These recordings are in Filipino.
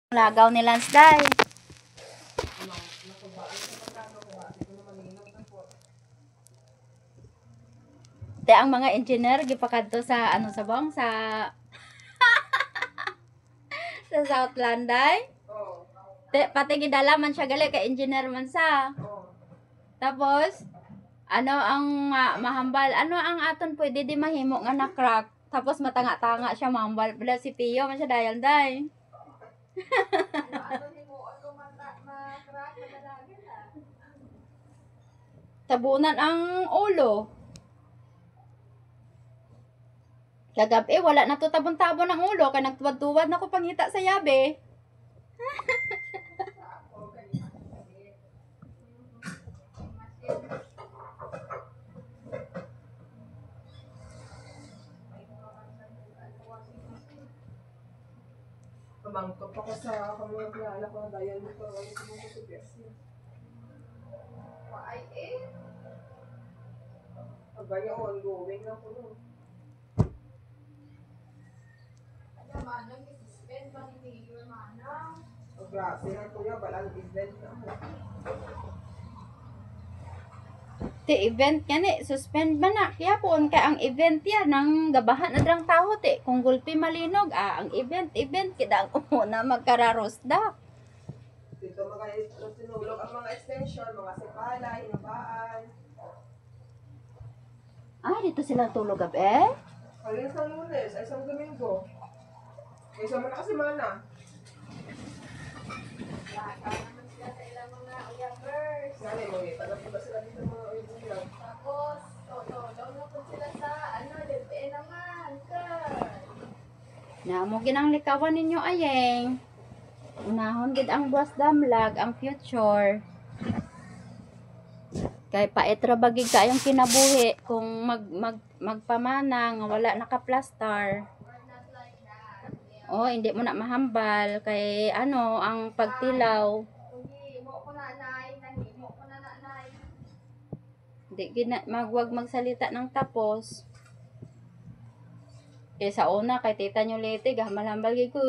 Lagaw ni Lance Day. Te ang mga engineer gipakadto sa ano sa bang sa sa South Landay. Te pati gidala man siya gali kay engineer man sa. Tapos ano ang mahambal? Ano ang aton pwede di mahimo nga na crack. Tapos matanga-tanga siya mahambal. Bila si Pio man siya dayal day. Tabunan ang ulo. Kagabi, wala na to tabon-tabon ang ulo. Kaya nagtuwad-tuwad na ko pangita sa yabe. Mangkot ako sa mga kilala ko na dahil dito ay sumunod sa BSC. Ay Pagbanyo ongoing na po nun. Manang i-suspend pa ni Mayor Manang. Grabe na kuya, balang event na mo. Ti event yan suspend ba na? Kaya po, kaya ang event yan, ang gabahan na drang tao, kung gulpi malinog, ang event, kita ang umuna magkararosda. Dito mga sinulog ang mga extension, mga sipala, hinabaan. Dito sila tulog gabi? Alin sa Lunes, ay isang Domingo. May isa man na kasi mana. Lata naman sila sa ilang mga uyabers. Gani mo eh, pagkapunta sila dito mga uyabers. Tapos, daw na po sila sa, DepEd naman, Na mo ginang likawan ninyo ayeng. Unahon gid ang buwas damlag, ang future. Kay paetra bagig kayong kinabuhi kung magpamana nga wala nakaplastar. Hindi mo na mahambal kay ang pagtilaw. Hindi magwag magsalita ng tapos. Kaya sa una kay tita nyo lete gamalambal gid ko.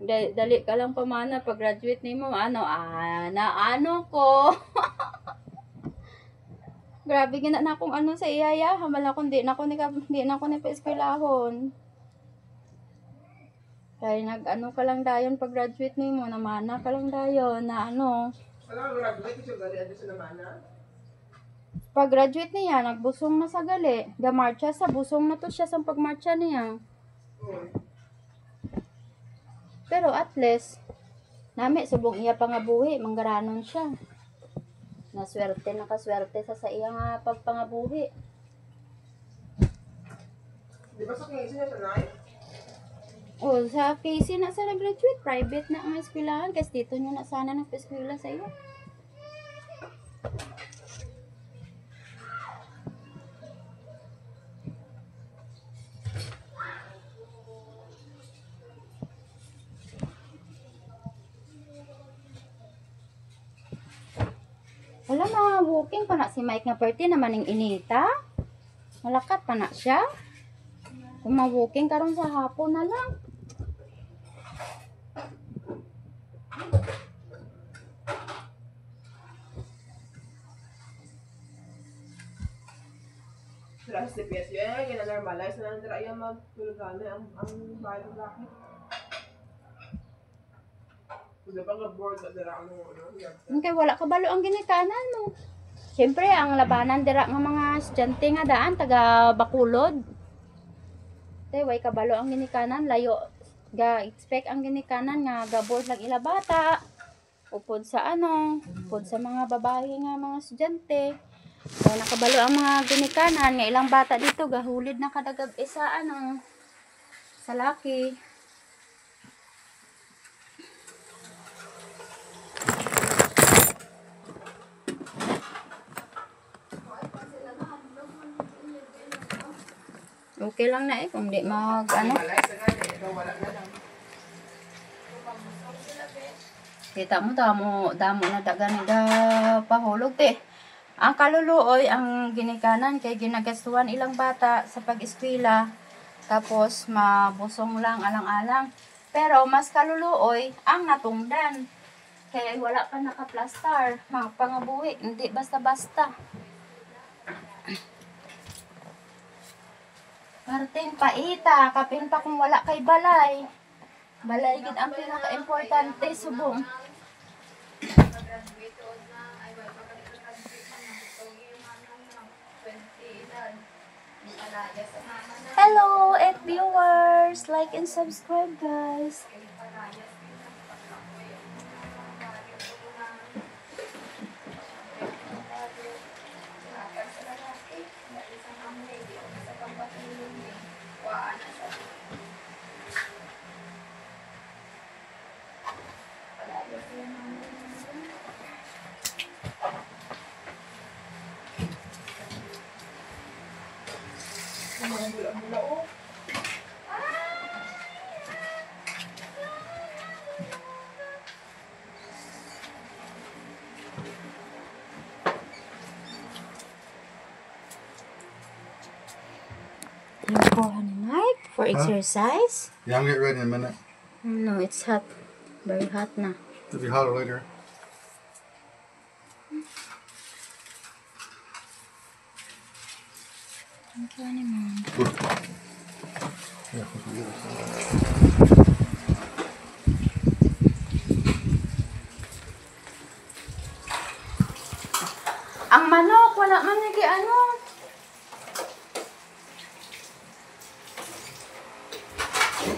Dali ka lang pamana pag graduate nimo ko. Grabe gina na akong sa iyaya, hamal ako di na ako ni pa-eskwelahon. Kaya ka lang dayon pag graduate nimo, namana ka lang dayon na Wala graduate siya gali adto sa namana. Pag graduate niya, nagbusong na sa gali. Gamarcha sa busong na to siya sa pagmarcha niya. Pero at least nami subong iya pangabuhi, manggaranon siya. Nakaswerte sa iya nga pagpangabuhi. Di ba sa kinisi niya sa night? Sa KC na sa nag-graduate, private na ang eskwelahan kasi dito nyo na sana nagpa-eskwela sa iyo. Wala mga walking pa na si Mike nga party naman ng inita. Malakat pa na siya. Kung ma-walking karon sa hapon na lang. Sila sa CPS yun, gina-normalize na lang nila yung magtulugan ang bahay ng lakit. Kung pa nga board na nila Okay, wala kabalo ang ginikanan mo. Siyempre, ang labanan dira nga mga estudyante nga daan, taga Bacolod. Way kabalo ang ginikanan, layo. Expect ang ginikanan nga ga-board lang ila bata. Upod sa upod sa mga babae nga mga estudyante. Kaya nakabalo ang mga ginikanan nga ilang bata dito gahulid na kadagab sa sa laki. Okay lang na kung di Kita mo damo na dagan nga pahulog Ang kaluluoy ang ginikanan kay ginagastuhan ilang bata sa pag-eskwela tapos mabusong lang alang-alang. Pero mas kaluluoy ang natungdan. Kaya wala pa nakaplastar. Mga pangabuhi, hindi basta-basta. Martin, paita, kapin pa kung wala kay balay. Balay gid ang pinaka-importante subong. Pag-graduate o na, ay wala pag-graduate na na. Itong yung manang na 20 edad. Yung palaya sa mama na. Hello, and viewers, like and subscribe, guys. Yung palaya sa pagkakoy. Apat sa lalaki. Dahil sa mamay, di ako sa pagpatulong eh. Kuhaan na sa palaya sa mamay. You pour honey Mike for exercise? Yeah, I'm getting ready in a minute. No, it's hot. Very hot na. It'll be hotter later. Ito naman. Yeah, put the other side. Ang manok, wala man nagi ano.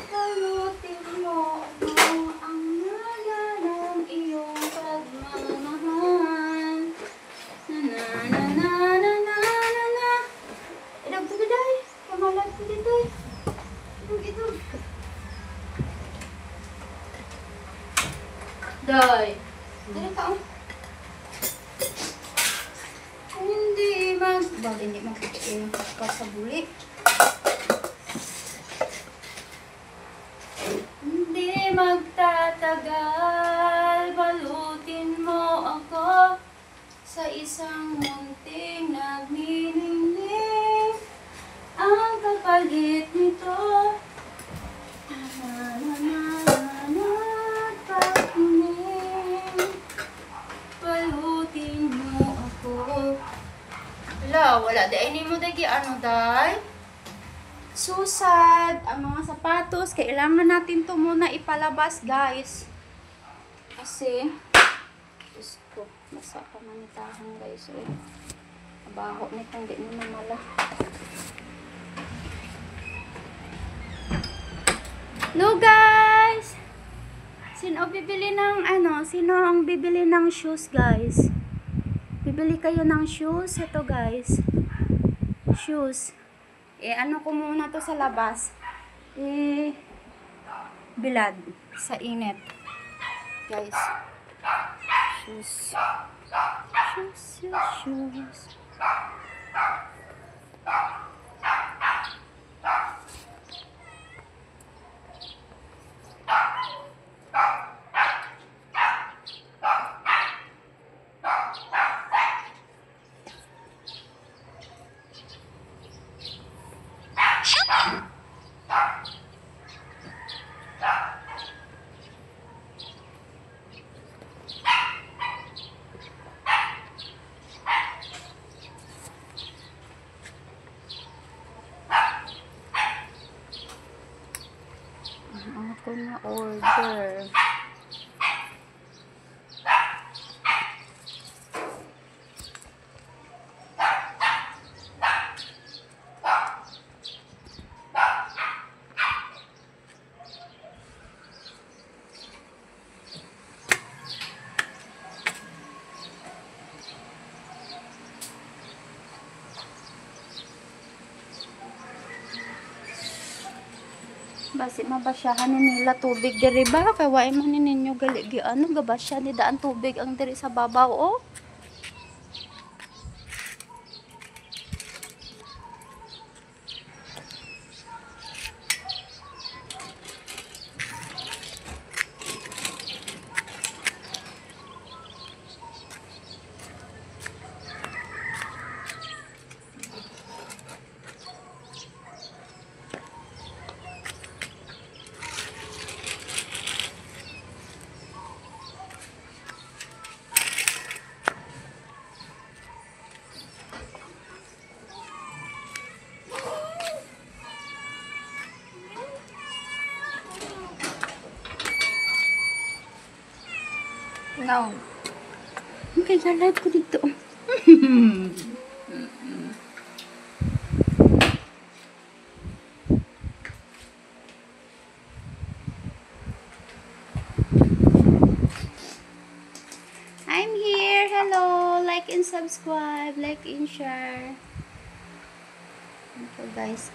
Salutin mo ako ang naga ng iyong pagmamahal. Na na na na na na na. Idog to day. Kamalat ko dito. Idog. Day. Dali ka oh. Hindi magkasabuli. Hindi magtatagal, balutin mo ako sa isang munting nagniningning. Ang kapalit nito, pakinig, balutin mo ako. Wala dahil mo dagi ano day. Susad, ang mga sapatos, kailangan natin to muna ipalabas guys. Kasi, Diyos ko, basa pa manitahan guys. Eh. Abaho nito, hindi mo namala. Hello guys! Sino bibili ng ano? Sino ang bibili ng shoes guys? Bibili kayo ng shoes. Ito guys. Shoes. Ano ko muna to sa labas. Bilad. Sa init. Guys. Shoes. Shoes. Ako na order. Basi mabasyahan ni nila tubig diri ba? Kaya wae man ninyo gali ano gabasya ni daan tubig ang diri sa babaw oh. No. Okay, live ko dito. I'm here. Hello. Like and subscribe. Like and share. Okay, guys.